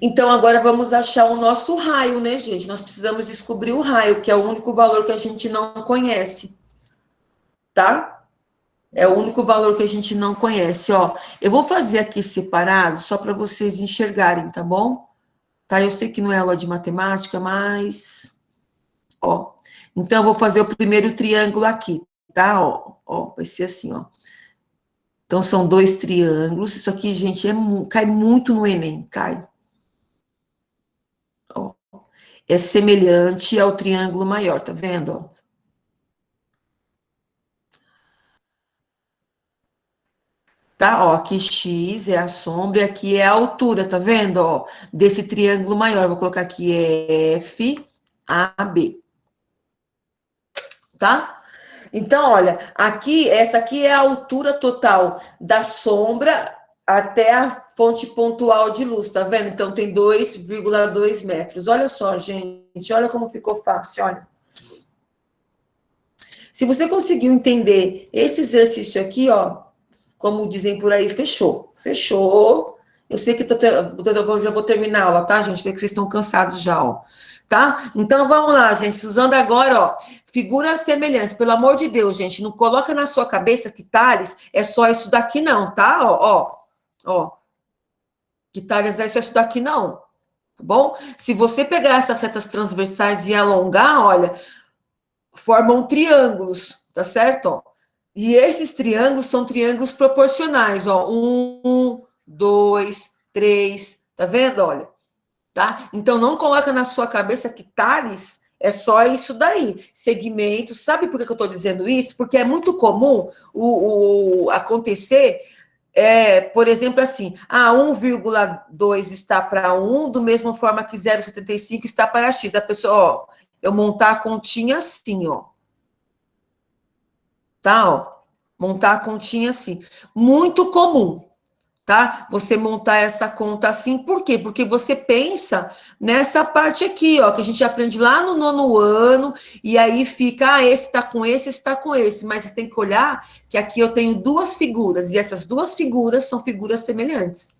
A: Então, agora vamos achar o nosso raio, né, gente? Nós precisamos descobrir o raio, que é o único valor que a gente não conhece. Tá? É o único valor que a gente não conhece, ó. Eu vou fazer aqui separado, só para vocês enxergarem, tá bom? Tá? Eu sei que não é aula de matemática, mas... Ó. Então, eu vou fazer o primeiro triângulo aqui, tá? Ó, vai ser assim, ó. Então, são 2 triângulos. Isso aqui, gente, cai muito no Enem, cai. Ó. É semelhante ao triângulo maior, tá vendo? Ó. Tá? Ó, aqui X é a sombra e aqui é a altura, tá vendo? Ó, desse triângulo maior. Vou colocar aqui F, A, B. Tá? Então, olha, aqui, essa aqui é a altura total da sombra até a fonte pontual de luz, tá vendo? Então, tem 2,2 metros. Olha só, gente, olha como ficou fácil, olha. Se você conseguiu entender esse exercício aqui, ó, como dizem por aí, fechou. Fechou. Eu sei que eu já vou terminar a aula, tá, gente? Sei que vocês estão cansados já, ó. Tá? Então, vamos lá, gente. Usando agora, ó, figuras semelhantes. Pelo amor de Deus, gente, não coloca na sua cabeça que Tales é só isso daqui, não, tá? Ó. Que Tales é só isso daqui, não. Tá bom? Se você pegar essas setas transversais e alongar, olha, formam triângulos, tá certo? Ó. E esses triângulos são triângulos proporcionais, ó. 1, 2, 3, tá vendo? Olha. Tá? Então, não coloca na sua cabeça que Tales é só isso daí. Segmentos, sabe por que eu estou dizendo isso? Porque é muito comum acontecer, por exemplo, assim, 1,2 está para 1, do mesma forma que 0,75 está para X. A pessoa, ó, eu montar a continha assim, ó. Tá, ó. Montar a continha assim. Muito comum. Tá? Você montar essa conta assim, por quê? Porque você pensa nessa parte aqui, ó, que a gente aprende lá no 9º ano, e aí fica, esse tá com esse tá com esse, mas você tem que olhar que aqui eu tenho 2 figuras, e essas 2 figuras são figuras semelhantes,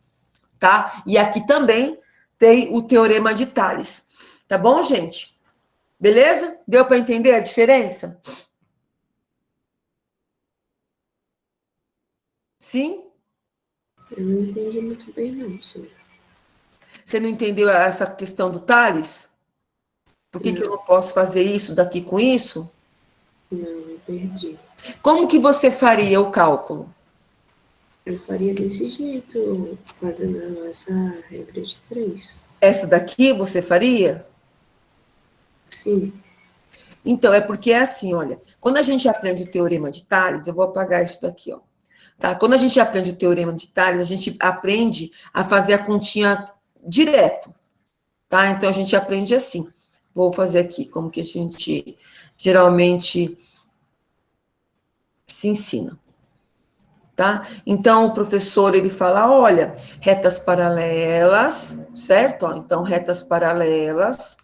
A: tá? E aqui também tem o teorema de Tales, tá bom, gente? Beleza? Deu para entender a diferença? Sim?
E: Eu não entendi muito bem, não, senhor.
A: Você não entendeu essa questão do Tales? Por que eu não posso fazer isso daqui com isso?
E: Não, eu perdi.
A: Como que você faria o cálculo?
E: Eu faria desse jeito, fazendo essa regra de 3.
A: Essa daqui você faria?
E: Sim.
A: Então, é porque é assim, olha, quando a gente aprende o teorema de Tales, eu vou apagar isso daqui, ó. Tá? Quando a gente aprende o teorema de Tales, a gente aprende a fazer a continha direto, tá? Então, a gente aprende assim. Vou fazer aqui, como que a gente geralmente se ensina, tá? Então, o professor, ele fala, olha, retas paralelas, certo? Ó, então, retas paralelas.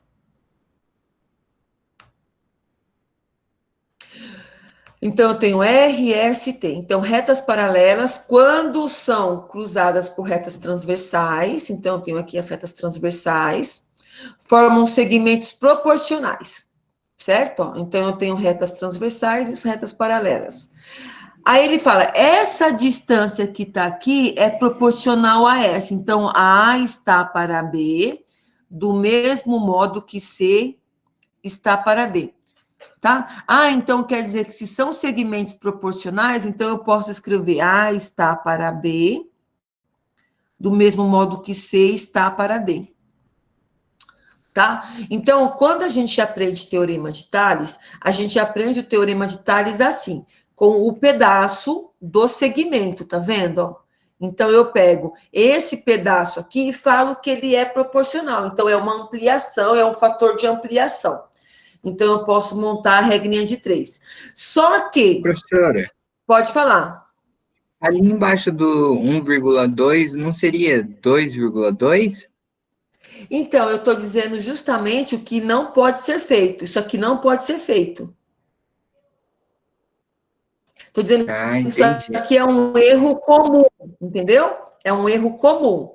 A: Então, eu tenho R, S, T. Então, retas paralelas, quando são cruzadas por retas transversais, então, eu tenho aqui as retas transversais, formam segmentos proporcionais, certo? Então, eu tenho retas transversais e retas paralelas. Aí ele fala, essa distância que está aqui é proporcional a essa. Então, A está para B, do mesmo modo que C está para D. Tá? Ah, então quer dizer que se são segmentos proporcionais, então eu posso escrever A está para B, do mesmo modo que C está para D. Tá? Então, quando a gente aprende teorema de Tales, a gente aprende o teorema de Tales assim, com o pedaço do segmento, tá vendo? Ó? Então, eu pego esse pedaço aqui e falo que ele é proporcional. Então, é uma ampliação, é um fator de ampliação. Então, eu posso montar a regrinha de 3. Só que...
B: Professora,
A: Pode falar.
B: ali embaixo do 1,2 não seria 2,2?
A: Então, eu estou dizendo justamente o que não pode ser feito. Isso aqui não pode ser feito. Estou dizendo
B: Ah,
A: que isso
B: entendi.
A: aqui é um erro comum, entendeu? É um erro comum.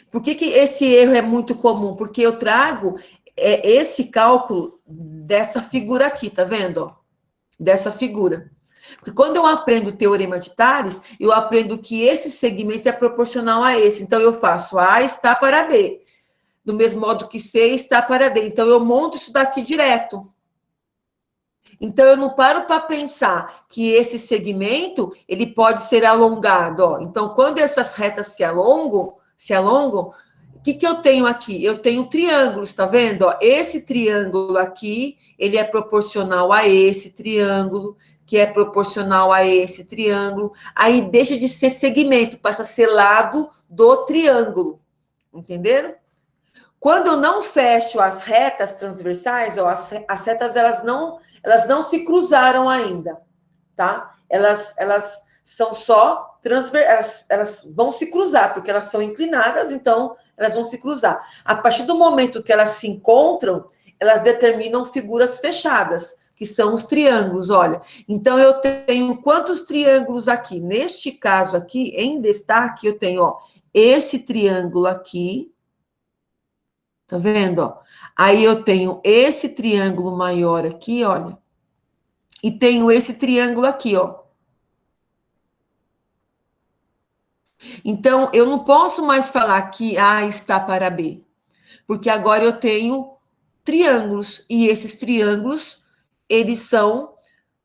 A: Por que esse erro é muito comum? Porque eu trago esse cálculo dessa figura aqui, tá vendo? Ó? Dessa figura. Porque quando eu aprendo o teorema de Tales, eu aprendo que esse segmento é proporcional a esse. Então, eu faço A está para B, do mesmo modo que C está para D. Então, eu monto isso daqui direto. Então, eu não paro para pensar que esse segmento, ele pode ser alongado. Ó. Então, quando essas retas se alongam, o que eu tenho aqui? Eu tenho triângulos, tá vendo? Ó, esse triângulo aqui, ele é proporcional a esse triângulo, que é proporcional a esse triângulo. Aí deixa de ser segmento, passa a ser lado do triângulo. Entenderam? Quando eu não fecho as retas transversais, ó, as retas elas não se cruzaram ainda, tá? Elas são só elas vão se cruzar, porque elas são inclinadas, então elas vão se cruzar. A partir do momento que elas se encontram, elas determinam figuras fechadas, que são os triângulos, olha. Então, eu tenho quantos triângulos aqui? Neste caso aqui, em destaque, eu tenho, ó, esse triângulo aqui, tá vendo, ó? Aí eu tenho esse triângulo maior aqui, olha, e tenho esse triângulo aqui, ó. Então, eu não posso mais falar que A está para B, porque agora eu tenho triângulos, e esses triângulos, eles são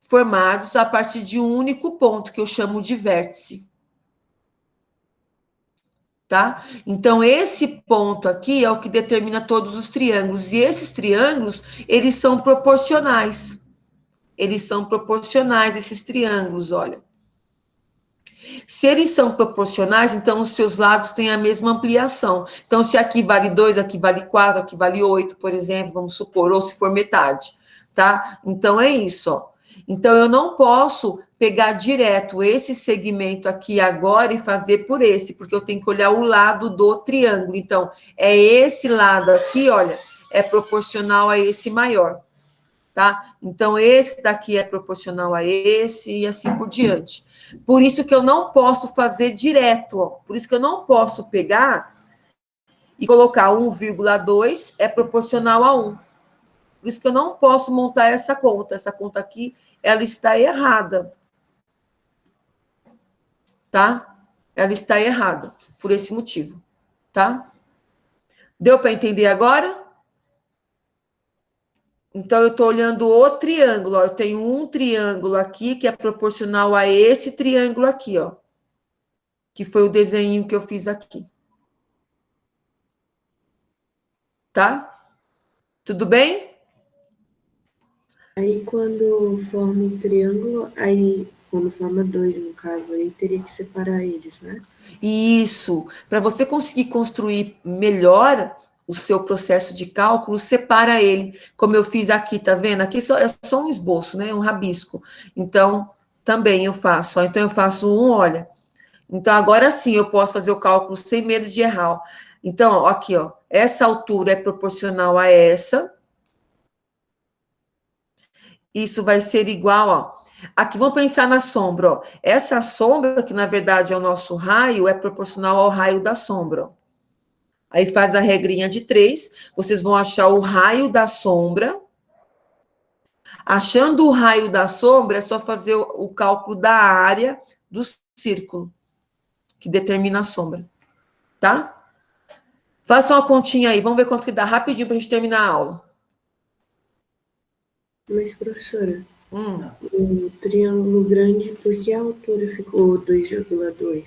A: formados a partir de um único ponto, que eu chamo de vértice. Tá? Então, esse ponto aqui é o que determina todos os triângulos, e esses triângulos, eles são proporcionais. Eles são proporcionais, esses triângulos, olha. Se eles são proporcionais, então os seus lados têm a mesma ampliação. Então, se aqui vale 2, aqui vale 4, aqui vale 8, por exemplo, vamos supor, ou se for metade, tá? Então, é isso, ó. Então, eu não posso pegar direto esse segmento aqui agora e fazer por esse, porque eu tenho que olhar o lado do triângulo. Então, é esse lado aqui, olha, é proporcional a esse maior, tá? Então, esse daqui é proporcional a esse e assim por diante. Por isso que eu não posso fazer direto, ó. Por isso que eu não posso pegar e colocar 1,2 é proporcional a 1. Por isso que eu não posso montar essa conta. Essa conta aqui, ela está errada. Tá? Ela está errada, por esse motivo. Tá? Deu para entender agora? Então, eu estou olhando o triângulo, ó. Eu tenho um triângulo aqui que é proporcional a esse triângulo aqui, ó. Que foi o desenho que eu fiz aqui. Tá? Tudo bem?
E: Aí quando forma um triângulo, aí quando forma dois, no caso, aí teria que separar eles, né?
A: Isso. Para você conseguir construir melhor o seu processo de cálculo, separa ele, como eu fiz aqui, tá vendo? Aqui é só um esboço, né? Um rabisco. Então, também eu faço. Ó. Então, eu faço um, olha. Então, agora sim, eu posso fazer o cálculo sem medo de errar. Ó. Então, ó, aqui, ó. Essa altura é proporcional a essa. Isso vai ser igual, ó. Aqui, vamos pensar na sombra, ó. Essa sombra, que na verdade é o nosso raio, é proporcional ao raio da sombra, ó. Aí faz a regrinha de 3, vocês vão achar o raio da sombra. Achando o raio da sombra, é só fazer o cálculo da área do círculo, que determina a sombra, tá? Façam uma continha aí, vamos ver quanto que dá rapidinho pra gente terminar a aula.
E: Mas, professora, o triângulo grande, por que a altura ficou 2,2?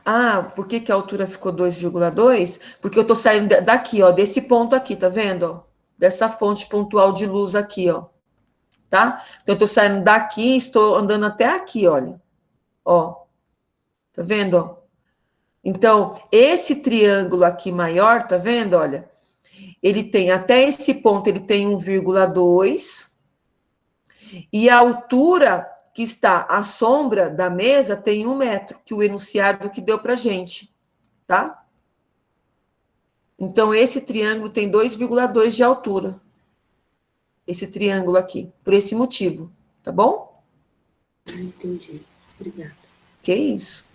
A: Ah, por que que a altura ficou 2,2? Porque eu tô saindo daqui, ó, desse ponto aqui, tá vendo? Ó? Dessa fonte pontual de luz aqui, ó. Tá? Então, eu tô saindo daqui e estou andando até aqui, olha. Ó. Tá vendo, ó? Então, esse triângulo aqui maior, tá vendo, olha? Ele tem, até esse ponto, ele tem 1,2. E a altura que está à sombra da mesa tem 1 metro, que o enunciado que deu pra gente, tá? Então, esse triângulo tem 2,2 de altura. Esse triângulo aqui, por esse motivo, tá bom?
E: Ah, entendi. Obrigada.
A: Que isso?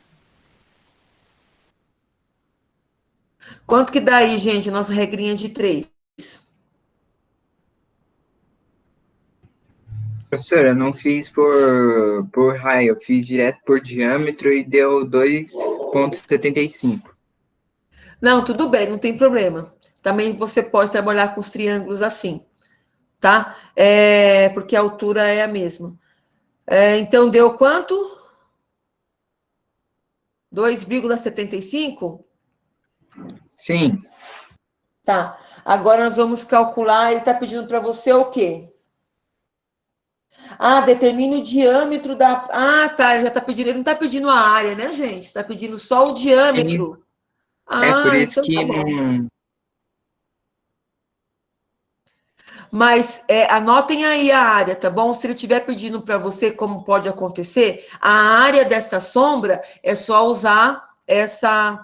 A: Quanto que dá aí, gente, a nossa regrinha de 3?
B: Professora, eu não fiz por raio, eu fiz direto por diâmetro e deu 2,75.
A: Não, tudo bem, não tem problema. Também você pode trabalhar com os triângulos assim, tá? Porque a altura é a mesma. Então, deu quanto? 2,75?
B: Sim,
A: Tá. Agora nós vamos calcular, ele está pedindo para você o quê? Ah, determine o diâmetro da... Ah, tá, ele já está pedindo, ele não está pedindo a área, né, gente? Está pedindo só o
B: sim.
A: diâmetro.
B: É por
A: Ah,
B: isso
A: então tá
B: que
A: bom.
B: não.
A: Mas anotem aí a área, tá bom? Se ele estiver pedindo para você como pode acontecer, a área dessa sombra é só usar essa...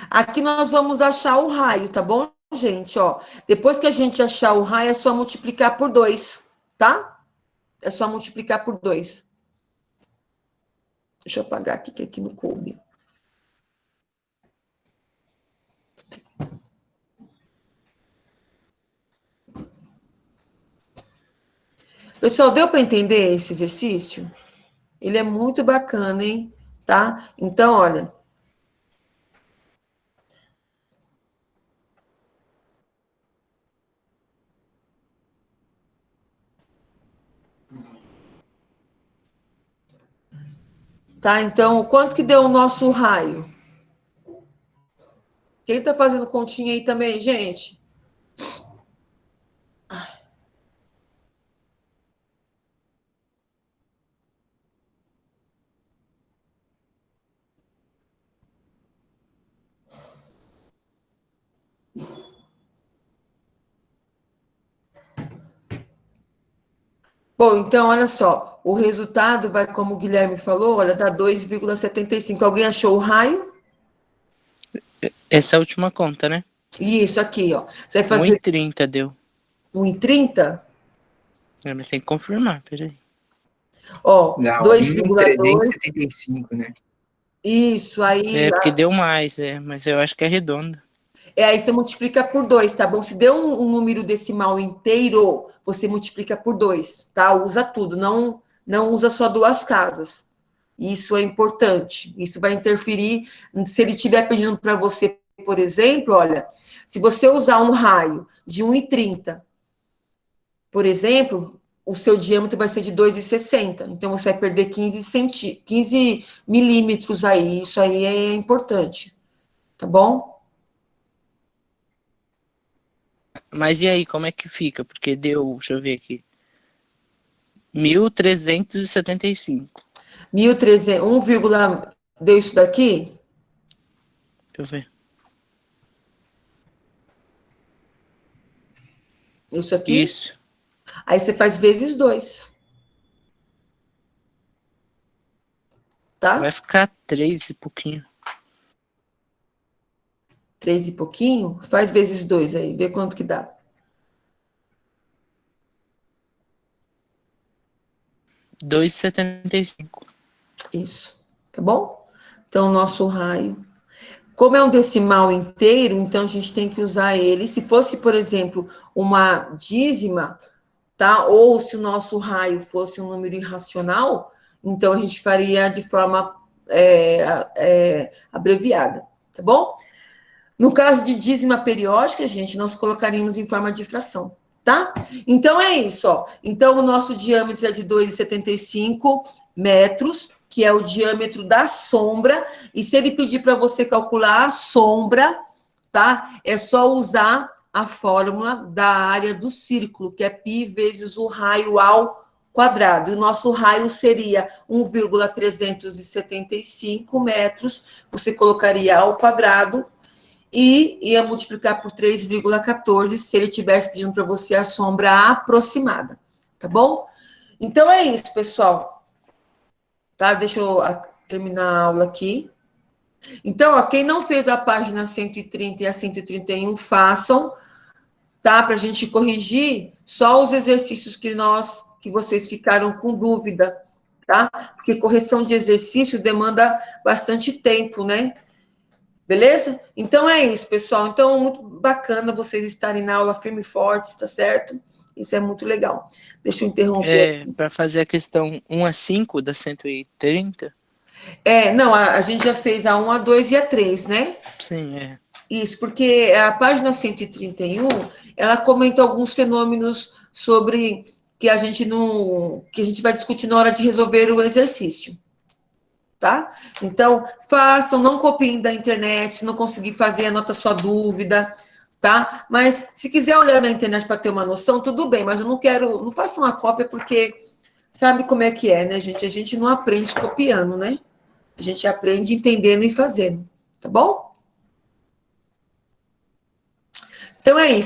A: Aqui nós vamos achar o raio, tá bom, gente? Ó, depois que a gente achar o raio, é só multiplicar por 2, tá? É só multiplicar por 2. Deixa eu apagar aqui, que aqui não coube. Pessoal, deu para entender esse exercício? Ele é muito bacana, hein? Tá? Então, olha. Tá? Então, quanto que deu o nosso raio? Quem tá fazendo continha aí também, gente? Bom, então, olha só. O resultado vai, como o Guilherme falou, olha, dá 2,75. Alguém achou o raio?
C: Essa é a última conta, né?
A: Isso aqui, ó. Você vai fazer
C: 1,30 deu.
A: 1,30?
C: Mas tem que confirmar, peraí.
A: Ó,
B: Dá
A: 2,2.
B: 1,375, né?
A: Isso, aí.
C: É porque deu mais, mas eu acho que é redonda.
A: Aí você multiplica por 2, tá bom? Se deu um número decimal inteiro, você multiplica por 2, tá? Usa tudo, não usa só duas casas. Isso é importante. Isso vai interferir. Se ele estiver pedindo para você por exemplo, olha, se você usar um raio de 1,30, por exemplo, o seu diâmetro vai ser de 2,60. Então, você vai perder 15 milímetros aí. Isso aí é importante. Tá bom?
C: Mas e aí, como é que fica? Porque deu, deixa eu ver aqui, 1.375.
A: 1,300, deu isso daqui?
C: Deixa eu ver.
A: Isso aqui?
C: Isso.
A: Aí você faz vezes 2. Tá?
C: Vai ficar 3 e pouquinho.
A: 3 e pouquinho? Faz vezes 2 aí, vê quanto que dá.
C: 2,75.
A: Isso. Tá bom? Então, o nosso raio. Como é um decimal inteiro, então a gente tem que usar ele. Se fosse, por exemplo, uma dízima, tá? Ou se o nosso raio fosse um número irracional, então a gente faria de forma abreviada, tá bom? No caso de dízima periódica, gente, nós colocaríamos em forma de fração, tá? Então é isso, ó. Então o nosso diâmetro é de 2,75 metros, que é o diâmetro da sombra, e se ele pedir para você calcular a sombra, tá? É só usar a fórmula da área do círculo, que é π vezes o raio ao quadrado. E o nosso raio seria 1,375 metros, você colocaria ao quadrado e ia multiplicar por 3,14 se ele estivesse pedindo para você a sombra aproximada, tá bom? Então é isso, pessoal. Tá? Deixa eu terminar a aula aqui. Então, ó, quem não fez a página 130 e a 131, façam, tá? Para a gente corrigir só os exercícios que vocês ficaram com dúvida, tá? Porque correção de exercício demanda bastante tempo, né? Beleza? Então é isso, pessoal. Então, muito bacana vocês estarem na aula firme e forte, tá certo? Isso é muito legal. Deixa eu interromper.
C: Para fazer a questão 1 a 5 da 130?
A: Não, a gente já fez a 1, a 2 e a 3, né?
C: Sim, é.
A: Isso, porque a página 131, ela comenta alguns fenômenos sobre que a gente vai discutir na hora de resolver o exercício. Tá? Então, façam, não copiem da internet, se não conseguir fazer, anota sua dúvida, tá? Mas se quiser olhar na internet para ter uma noção, tudo bem, mas eu não faça uma cópia porque sabe como é que é, né, gente? A gente não aprende copiando, né? A gente aprende entendendo e fazendo, tá bom? Então é isso.